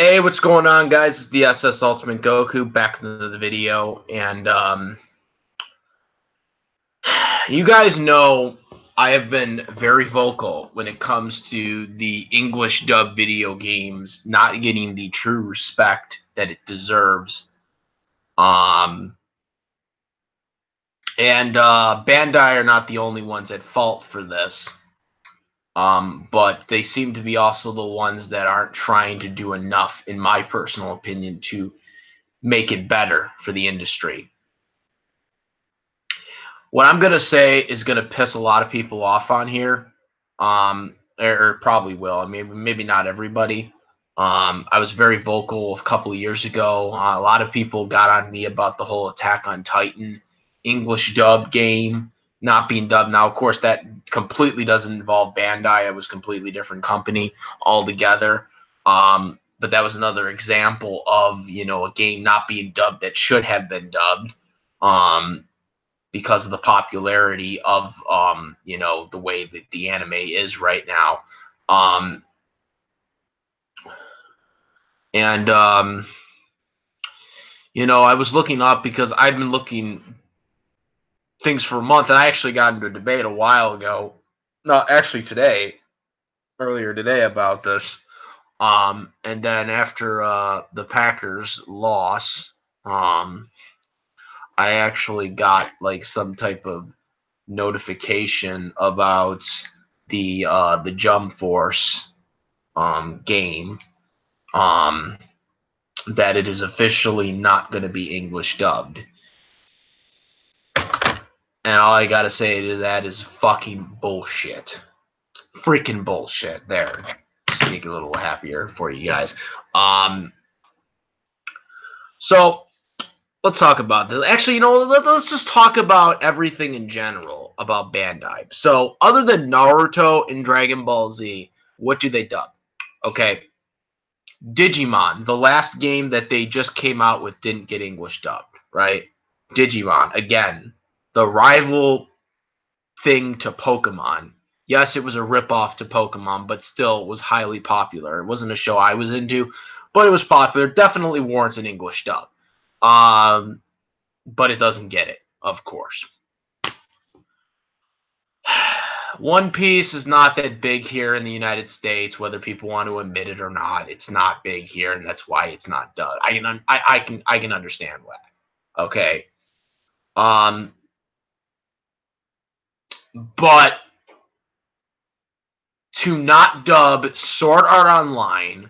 Hey, what's going on, guys? It's the SS Ultimate Goku back into the video, and you guys know I have been very vocal when it comes to the English dub video games not getting the true respect that it deserves. And Bandai are not the only ones at fault for this. But they seem to be also the ones that aren't trying to do enough, in my personal opinion, to make it better for the industry. What I'm going to say is going to piss a lot of people off on here, or probably will. I mean, maybe not everybody. I was very vocal a couple of years ago. A lot of people got on me about the whole Attack on Titan English dub game not being dubbed. Now, of course, that completely doesn't involve Bandai. It was a completely different company altogether. But that was another example of, a game not being dubbed that should have been dubbed. Because of the popularity of the way that the anime is right now. I was looking up because I've been looking things for a month, and I actually got into a debate a while ago. No, actually earlier today about this. And then after the Packers loss, I actually got like some type of notification about the Jump Force game that it is officially not going to be English dubbed. And all I got to say to that is fucking bullshit. Freaking bullshit. There. Just make it a little happier for you guys. So let's talk about this. Actually, let's just talk about everything in general about Bandai. So, other than Naruto and Dragon Ball Z, what do they dub? Okay. Digimon, the last game that they just came out with, didn't get English dubbed, right? Digimon, again, the rival thing to Pokemon. Yes, it was a ripoff to Pokemon, but still was highly popular. It wasn't a show I was into, but it was popular. Definitely warrants an English dub. But it doesn't get it, of course. One Piece is not that big here in the United States, whether people want to admit it or not. It's not big here, and that's why it's not done. I can understand that. Okay. But to not dub Sword Art Online,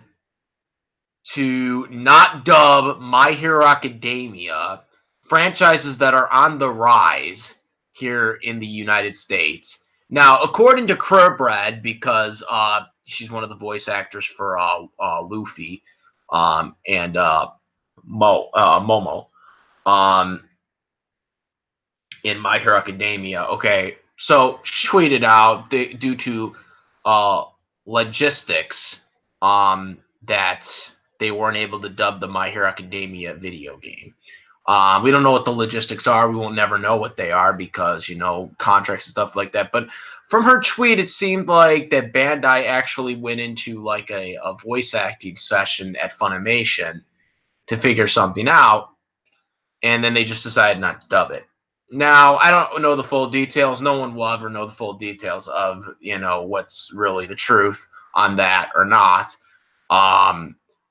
to not dub My Hero Academia, franchises that are on the rise here in the United States. Now, according to Crowbread, because she's one of the voice actors for Luffy and Momo in My Hero Academia. Okay, so she tweeted out due to logistics that they weren't able to dub the My Hero Academia video game. We don't know what the logistics are. We will never know what they are because, contracts and stuff like that. But from her tweet, it seemed like that Bandai actually went into like a voice acting session at Funimation to figure something out. And then they just decided not to dub it. Now, I don't know the full details. No one will ever know the full details of, what's really the truth on that or not.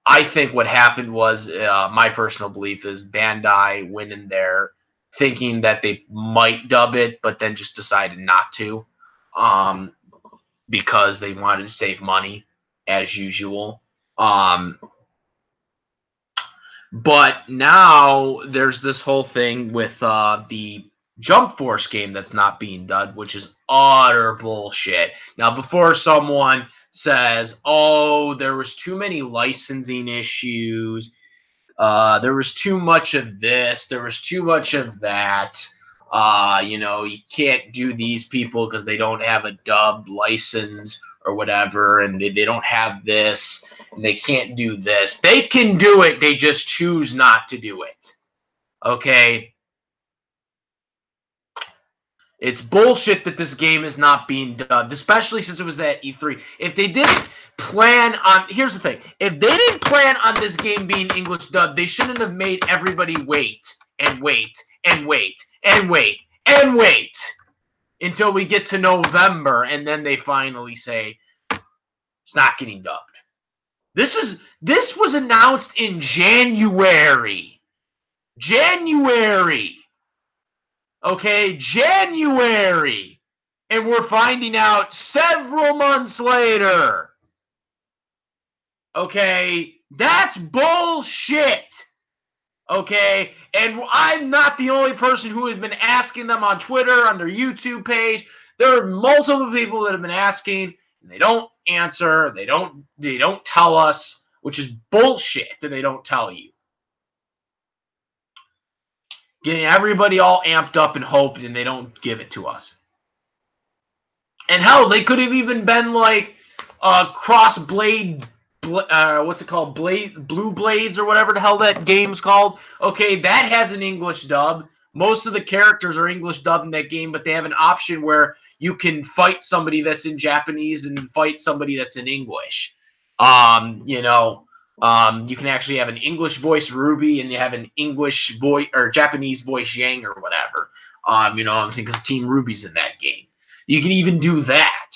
I think what happened was, my personal belief is Bandai went in there thinking that they might dub it, but then just decided not to, because they wanted to save money, as usual. But now there's this whole thing with the Jump Force game that's not being dubbed, which is utter bullshit. Now, before someone says, oh, there was too many licensing issues, there was too much of this, there was too much of that, you can't do these people because they don't have a dubbed license or whatever, and they don't have this, and they can't do this. They can do it, they just choose not to do it. Okay? It's bullshit that this game is not being dubbed, especially since it was at E3. If they didn't plan on, here's the thing, if they didn't plan on this game being English dubbed, they shouldn't have made everybody wait and wait and wait and wait and wait until we get to November, and then they finally say it's not getting dubbed. This was announced in January. Okay, January. And we're finding out several months later. Okay, that's bullshit. Okay, and I'm not the only person who has been asking them on Twitter, on their YouTube page. There are multiple people that have been asking, and they don't answer. They don't tell us, which is bullshit that they don't tell you. Getting everybody all amped up and hoped, and they don't give it to us. And hell, they could have even been like cross blade, what's it called, Blue Blades or whatever the hell that game's called. Okay, that has an English dub. Most of the characters are English dubbed in that game, but they have an option where you can fight somebody that's in Japanese and fight somebody that's in English. You can actually have an English voice Ruby and you have an English voice or Japanese voice Yang or whatever. You know what I'm saying? Because Team Ruby's in that game. You can even do that.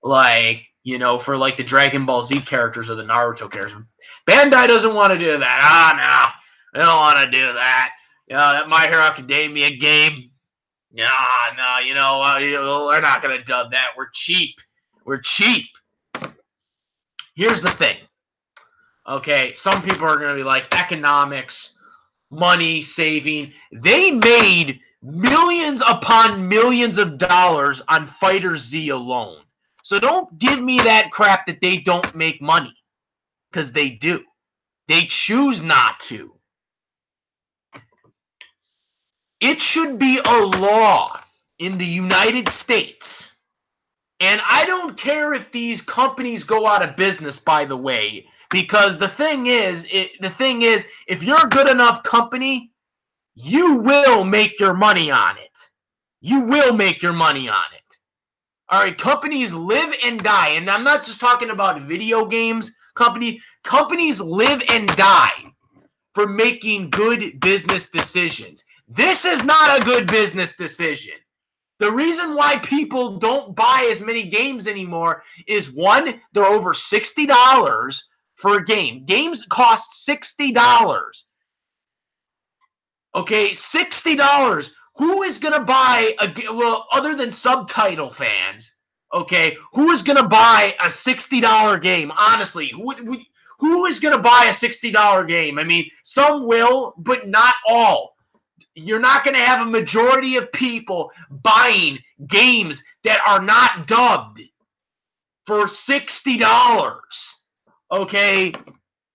Like, you know, for like the Dragon Ball Z characters or the Naruto characters. Bandai doesn't want to do that. No, they don't want to do that. You know, that My Hero Academia game. No, you know, we're not going to dub that. We're cheap. Here's the thing. Okay, some people are going to be like, economics, money, saving. They made millions upon millions of dollars on Fighter Z alone. So don't give me that crap that they don't make money. Because they do. They choose not to. It should be a law in the United States. And I don't care if these companies go out of business, by the way. Because the thing is, if you're a good enough company, you will make your money on it. You will make your money on it. All right, companies live and die. And I'm not just talking about video games. Companies live and die for making good business decisions. This is not a good business decision. The reason why people don't buy as many games anymore is, one, they're over $60 for a game. Games cost $60. Okay, $60. Who is going to buy well, other than Subtitle fans, okay, who is going to buy a $60 game? Honestly, who is going to buy a $60 game? I mean, some will, but not all. You're not going to have a majority of people buying games that are not dubbed for $60. Okay?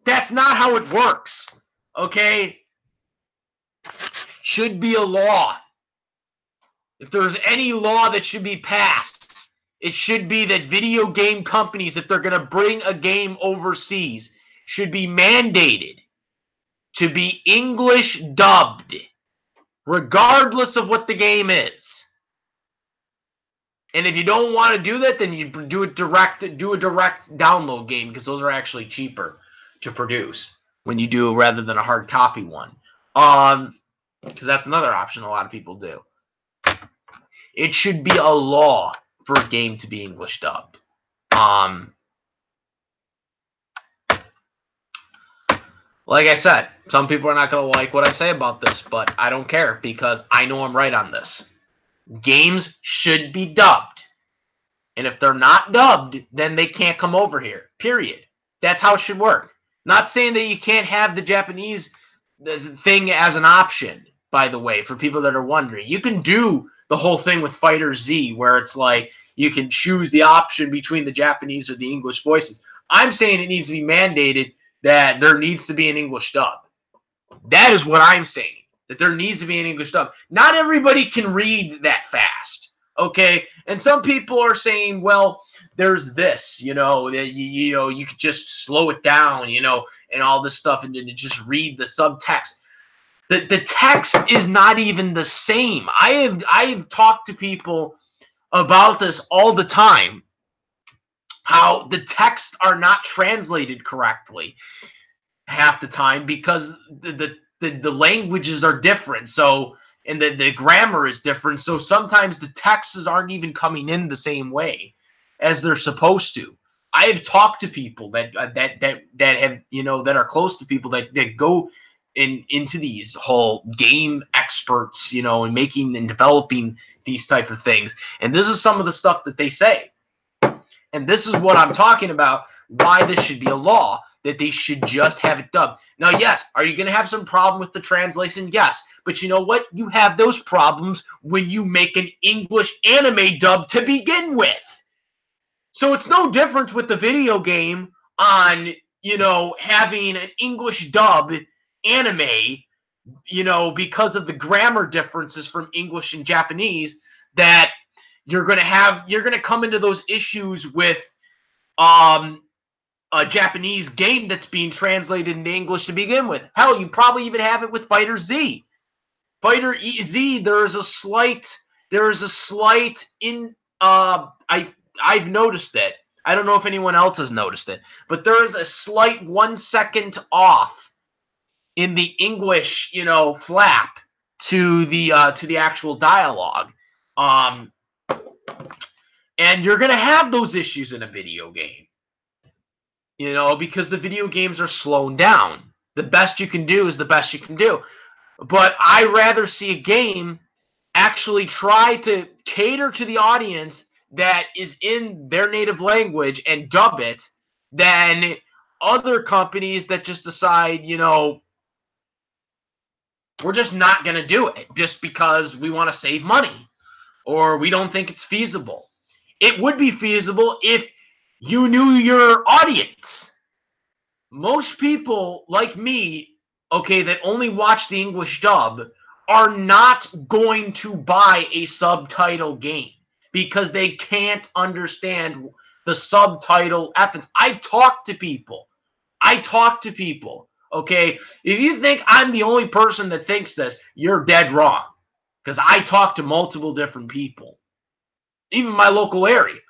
That's not how it works. Okay? Should be a law. If there's any law that should be passed, it should be that video game companies, if they're going to bring a game overseas, should be mandated to be English dubbed, regardless of what the game is. And if you don't want to do that, then you do a direct download game, because those are actually cheaper to produce when you do rather than a hard copy one. Because that's another option a lot of people do. It should be a law for a game to be English dubbed. Like I said, some people are not going to like what I say about this, but I don't care because I know I'm right on this. Games should be dubbed. And if they're not dubbed, then they can't come over here. Period. That's how it should work. Not saying that you can't have the Japanese thing as an option, by the way, for people that are wondering. You can do the whole thing with Fighter Z, where it's like you can choose the option between the Japanese or the English voices. I'm saying it needs to be mandated that there needs to be an English dub. That is what I'm saying, that there needs to be an English dub. Not everybody can read that fast, okay? And some people are saying, well, there's this, you know, you could just slow it down, you know, and all this stuff, and then just read the subtext. The text is not even the same. I have talked to people about this all the time, how the texts are not translated correctly half the time because the languages are different. So, and the grammar is different. So sometimes the texts aren't even coming in the same way as they're supposed to. I have talked to people that have, that are close to people that go into these whole game experts, and making and developing these type of things. And this is some of the stuff that they say. And this is what I'm talking about, why this should be a law, that they should just have it dubbed. Now, yes, are you going to have some problem with the translation? Yes. But you know what? You have those problems when you make an English anime dub to begin with. So it's no different with the video game on, having an English dub anime, because of the grammar differences from English and Japanese, that you're going to come into those issues with a Japanese game that's being translated into English to begin with. Hell, you probably even have it with Fighter Z. Fighter Z, there is a slight I've noticed it. I don't know if anyone else has noticed it, but there is a slight 1 second off in the English, flap to the actual dialogue. And you're going to have those issues in a video game, because the video games are slowing down. The best you can do is the best you can do. But I rather see a game actually try to cater to the audience that is in their native language and dub it than other companies that just decide, we're just not going to do it just because we want to save money or we don't think it's feasible. It would be feasible if you knew your audience. Most people like me, that only watch the English dub are not going to buy a subtitle game because they can't understand the subtitle efforts. I've talked to people. Okay? If you think I'm the only person that thinks this, you're dead wrong. Because I talk to multiple different people. Even my local area.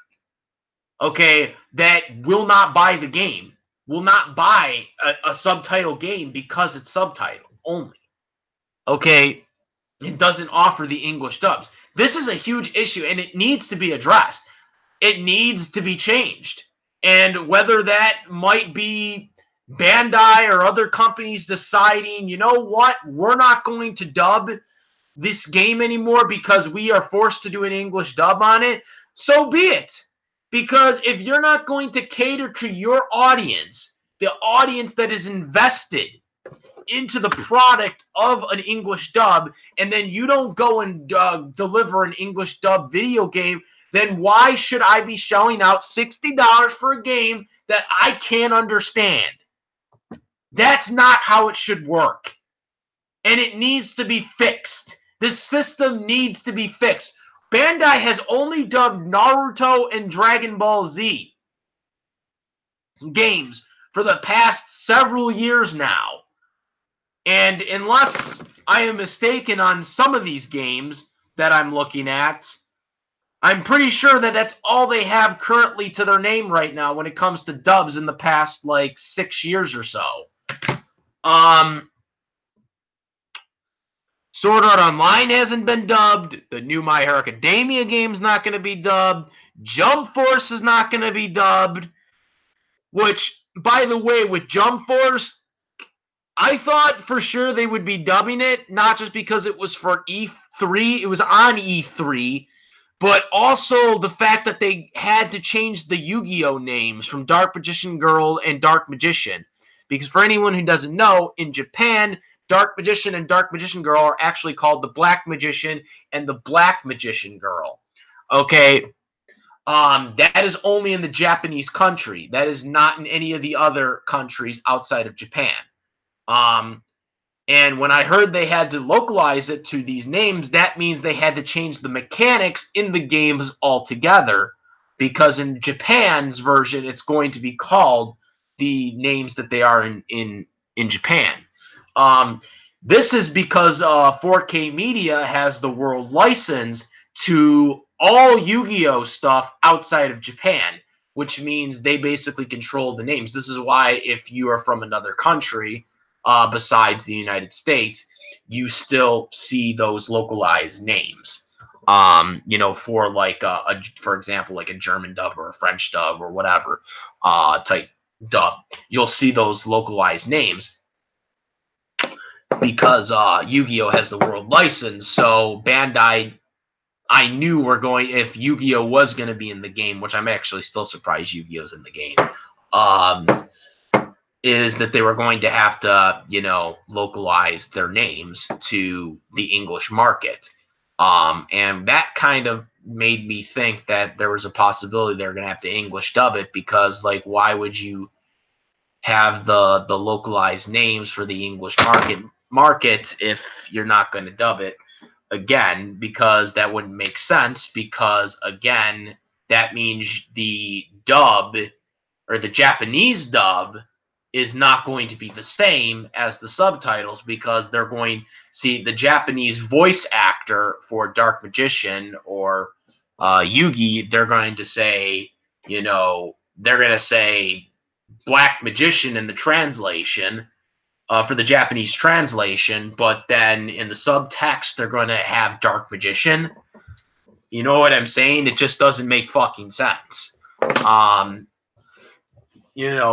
Okay? That will not buy the game. Will not buy a subtitle game because it's subtitled only. Okay? It doesn't offer the English dubs. This is a huge issue, and it needs to be addressed. It needs to be changed. And whether that might be Bandai or other companies deciding, you know what, we're not going to dub this game anymore because we are forced to do an English dub on it, so be it. Because if you're not going to cater to your audience, the audience that is invested into the product of an English dub, and then you don't go and deliver an English dub video game, then why should I be shelling out $60 for a game that I can't understand? That's not how it should work. And it needs to be fixed. This system needs to be fixed. Bandai has only dubbed Naruto and Dragon Ball Z games for the past several years now. And unless I am mistaken on some of these games that I'm looking at, I'm pretty sure that that's all they have currently to their name right now when it comes to dubs in the past, 6 years or so. Sword Art Online hasn't been dubbed. The new My Hero Academia game's not going to be dubbed. Jump Force is not going to be dubbed. Which, by the way, with Jump Force, I thought for sure they would be dubbing it, not just because it was for E3, it was on E3, but also the fact that they had to change the Yu-Gi-Oh names from Dark Magician Girl and Dark Magician. Because for anyone who doesn't know, in Japan, Dark Magician and Dark Magician Girl are actually called the Black Magician and the Black Magician Girl. Okay? That is only in the Japanese country. That is not in any of the other countries outside of Japan. And when I heard they had to localize it to these names, that means they had to change the mechanics in the games altogether. Because in Japan's version, it's going to be called the names that they are in Japan. This is because 4K Media has the world license to all Yu-Gi-Oh stuff outside of Japan, which means they basically control the names. This is why if you are from another country besides the United States, you still see those localized names. For like for example, like a German dub or a French dub or whatever type dub, you'll see those localized names because Yu-Gi-Oh has the world license. So Bandai, I knew if Yu-Gi-Oh was going to be in the game, which I'm actually still surprised Yu-Gi-Oh's in the game, is that they were going to have to, localize their names to the English market. And that kind of made me think that there was a possibility they're going to have to English dub it because, like, why would you have the localized names for the English market if you're not going to dub it again? Because that wouldn't make sense, because again that means the dub or the Japanese dub is not going to be the same as the subtitles, because they're going see the Japanese voice actor for Dark Magician or Yugi, they're going to say, Black Magician in the translation for the Japanese translation, but then in the subtext they're going to have Dark Magician. You know what I'm saying? It just doesn't make fucking sense.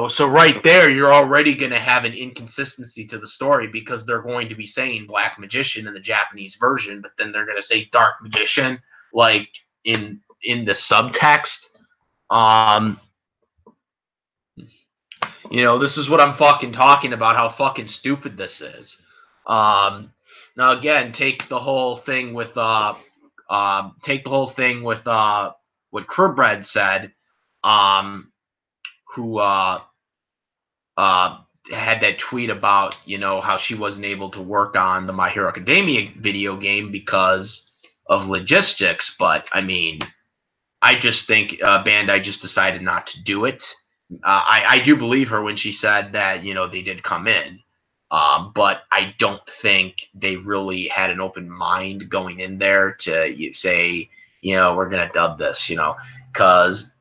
So right there, you're already going to have an inconsistency to the story, because they're going to be saying Black Magician in the Japanese version, but then they're going to say Dark Magician, like in the subtext. This is what I'm fucking talking about, how fucking stupid this is. Now again, take the whole thing with what Cribbred said, who had that tweet about, how she wasn't able to work on the My Hero Academia video game because of logistics. But I mean, I just think Bandai just decided not to do it. I do believe her when she said that, they did come in. But I don't think they really had an open mind going in there to say, we're going to dub this, because,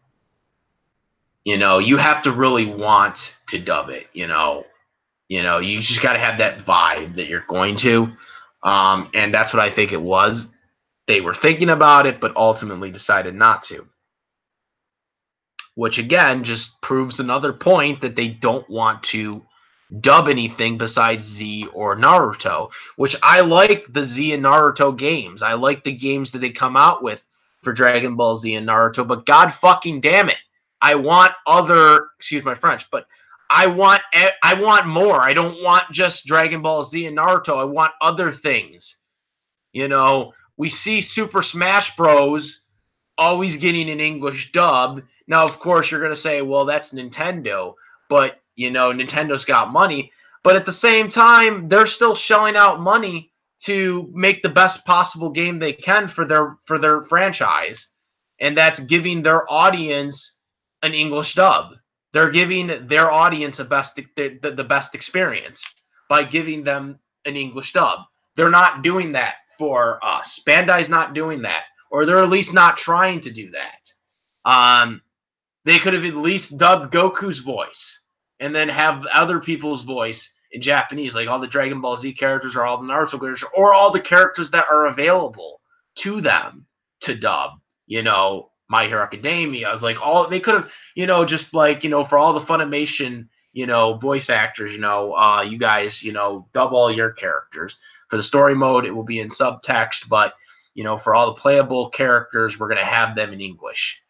you have to really want to dub it, you just got to have that vibe that you're going to. And that's what I think it was. They were thinking about it, but ultimately decided not to. Which again just proves another point that they don't want to dub anything besides Z or Naruto, which I like the Z and Naruto games. I like the games that they come out with for Dragon Ball Z and Naruto, but god fucking damn it, I want other, excuse my French, but I want more. I don't want just Dragon Ball Z and Naruto. I want other things. We see Super Smash Bros. Always getting an English dub. Now, of course, you're going to say, well, that's Nintendo, but, Nintendo's got money. But at the same time, they're still shelling out money to make the best possible game they can for their franchise, and that's giving their audience an English dub. They're giving their audience the best experience by giving them an English dub. They're not doing that for us. Bandai's not doing that, or they're at least not trying to do that. They could have at least dubbed Goku's voice and then have other people's voice in Japanese, like all the Dragon Ball Z characters or all the Naruto characters or all the characters that are available to them to dub. My Hero Academia. I was like, they could have, just like, for all the Funimation, voice actors, you guys, dub all your characters. For the story mode, it will be in subtext, but for all the playable characters, we're going to have them in English.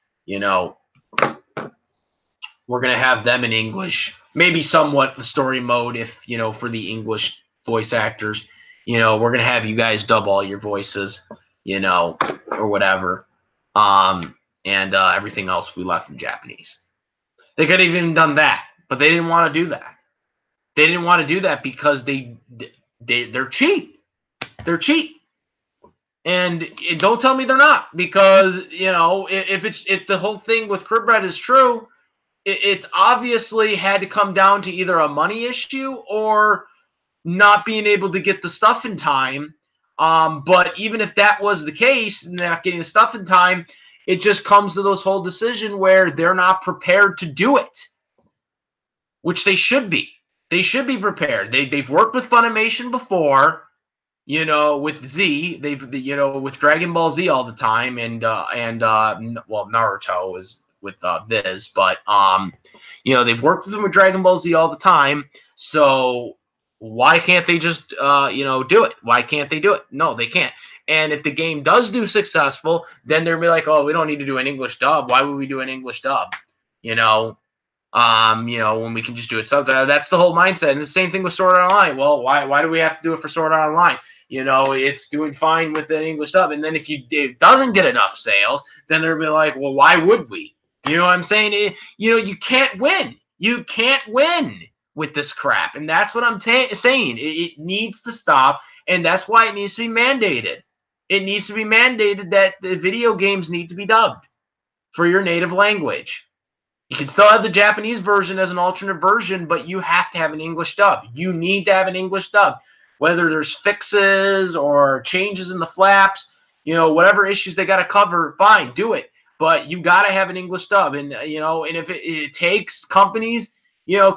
We're going to have them in English. Maybe somewhat the story mode if, for the English voice actors, we're going to have you guys dub all your voices, or whatever. And everything else we left in Japanese. They could have even done that, but they didn't want to do that. They didn't want to do that because they're cheap. They're cheap. And don't tell me they're not, because if the whole thing with Cribbred is true, it's obviously had to come down to either a money issue or not being able to get the stuff in time. But even if that was the case, and they're not getting the stuff in time, it just comes to those whole decision where they're not prepared to do it, which they should be. They should be prepared. They've worked with Funimation before, with Z. They've with Dragon Ball Z all the time, and Naruto is with Viz, but they've worked with them with Dragon Ball Z all the time. So why can't they just do it? Why can't they do it? No, they can't. And if the game does do successful, then they'll be like, oh, we don't need to do an English dub. Why would we do an English dub? When we can just do it. So that's the whole mindset. And the same thing with Sword Art Online. Well, why do we have to do it for Sword Art Online? It's doing fine with an English dub. And then if it doesn't get enough sales, then they'll be like, well, why would we? You know what I'm saying? You can't win. You can't win with this crap. And that's what I'm saying. It needs to stop. And that's why it needs to be mandated. It needs to be mandated that the video games need to be dubbed for your native language. You can still have the Japanese version as an alternate version, but you have to have an English dub. You need to have an English dub. Whether there's fixes or changes in the flaps, whatever issues they got to cover, fine, do it. But you got to have an English dub. And, and if it takes companies,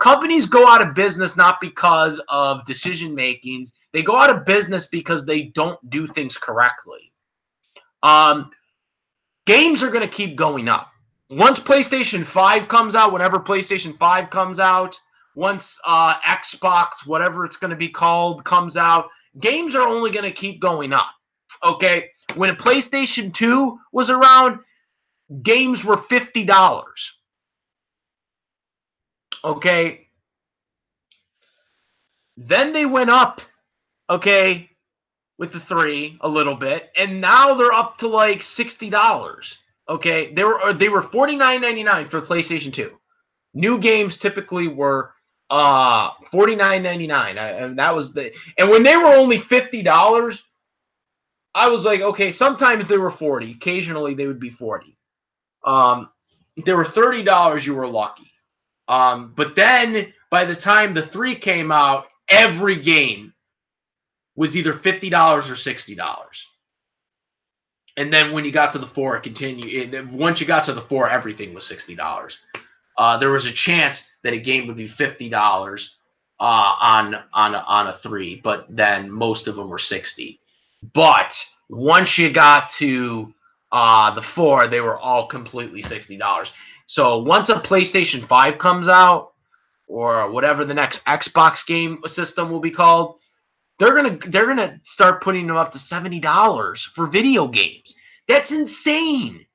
companies go out of business not because of decision makings. They go out of business because they don't do things correctly. Games are going to keep going up. Once PlayStation 5 comes out, whenever PlayStation 5 comes out, once Xbox, whatever it's going to be called, comes out, games are only going to keep going up. Okay? When a PlayStation 2 was around, games were $50. Okay? Then they went up, okay, with the 3 a little bit, and now they're up to like $60. Okay, they were $49.99 for the PlayStation 2. New games typically were $49.99, and that was and when they were only $50, I was like, okay, sometimes they were $40, occasionally they would be $40. They were $30, you were lucky. But then by the time the 3 came out, every game was either $50 or $60. And then when you got to the 4, it continued. Once you got to the 4, everything was $60. There was a chance that a game would be $50 on a 3, but then most of them were $60. But once you got to the 4, they were all completely $60. So once a PlayStation 5 comes out, or whatever the next Xbox game system will be called, they're gonna start putting them up to $70 for video games. That's insane.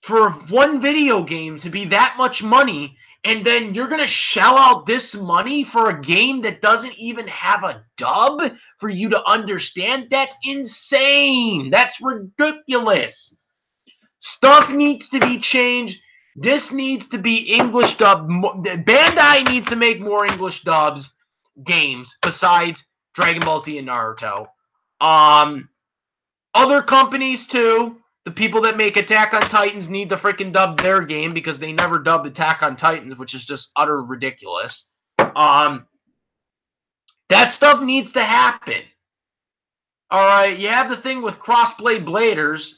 For one video game to be that much money, and then you're gonna shell out this money for a game that doesn't even have a dub for you to understand? That's insane. That's ridiculous. Stuff needs to be changed. This needs to be English dub. Bandai needs to make more English dubs games besides Dragon Ball Z and Naruto. Other companies too. The people that make Attack on Titans need to freaking dub their game because they never dubbed Attack on Titans, which is just utter ridiculous. That stuff needs to happen. All right, you have the thing with Crossblade Bladers.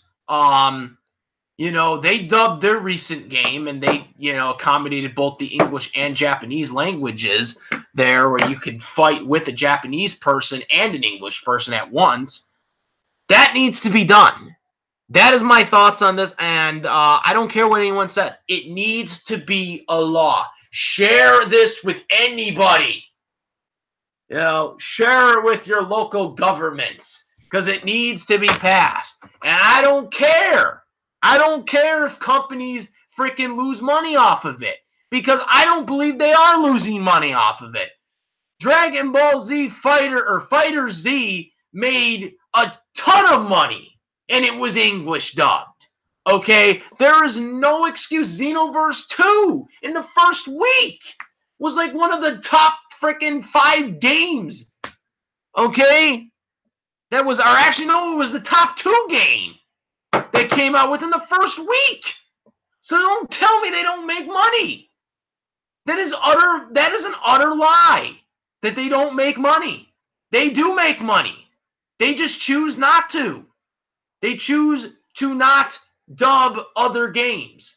They dubbed their recent game, and they, accommodated both the English and Japanese languages there, where you could fight with a Japanese person and an English person at once. That needs to be done. That is my thoughts on this, and I don't care what anyone says. It needs to be a law. Share this with anybody. Share it with your local governments, because it needs to be passed. And I don't care. I don't care if companies freaking lose money off of it, because I don't believe they are losing money off of it. Dragon Ball Z Fighter Z made a ton of money, and it was English dubbed. Okay? There is no excuse. Xenoverse 2 in the first week was like one of the top freaking 5 games. Okay? It was the top 2 game that came out within the first week. So don't tell me they don't make money. That is an utter lie. that they don't make money. They do make money. They just choose not to. They choose to not dub other games.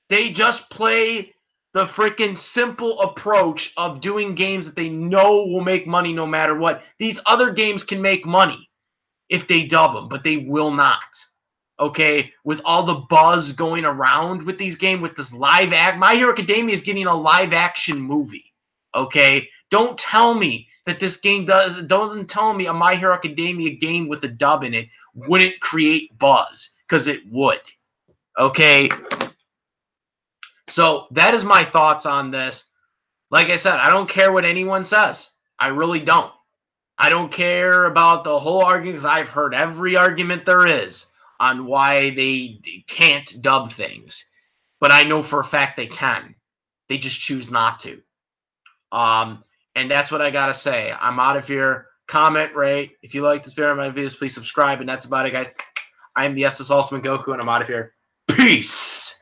They just play the freaking simple approach of doing games that they know will make money no matter what. These other games can make money if they dub them, but they will not. Okay, with all the buzz going around with these games, with this live act, My Hero Academia is getting a live action movie. Okay, don't tell me that this game doesn't tell me a My Hero Academia game with a dub in it wouldn't create buzz, because it would. Okay, so that is my thoughts on this. Like I said, I don't care what anyone says. I really don't. I don't care about the whole argument, because I've heard every argument there is on why they can't dub things. But I know for a fact they can. They just choose not to. And that's what I got to say. I'm out of here. Comment, rate. If you like this video, my videos, please subscribe. And that's about it, guys. I am the SS Ultimate Goku, and I'm out of here. Peace!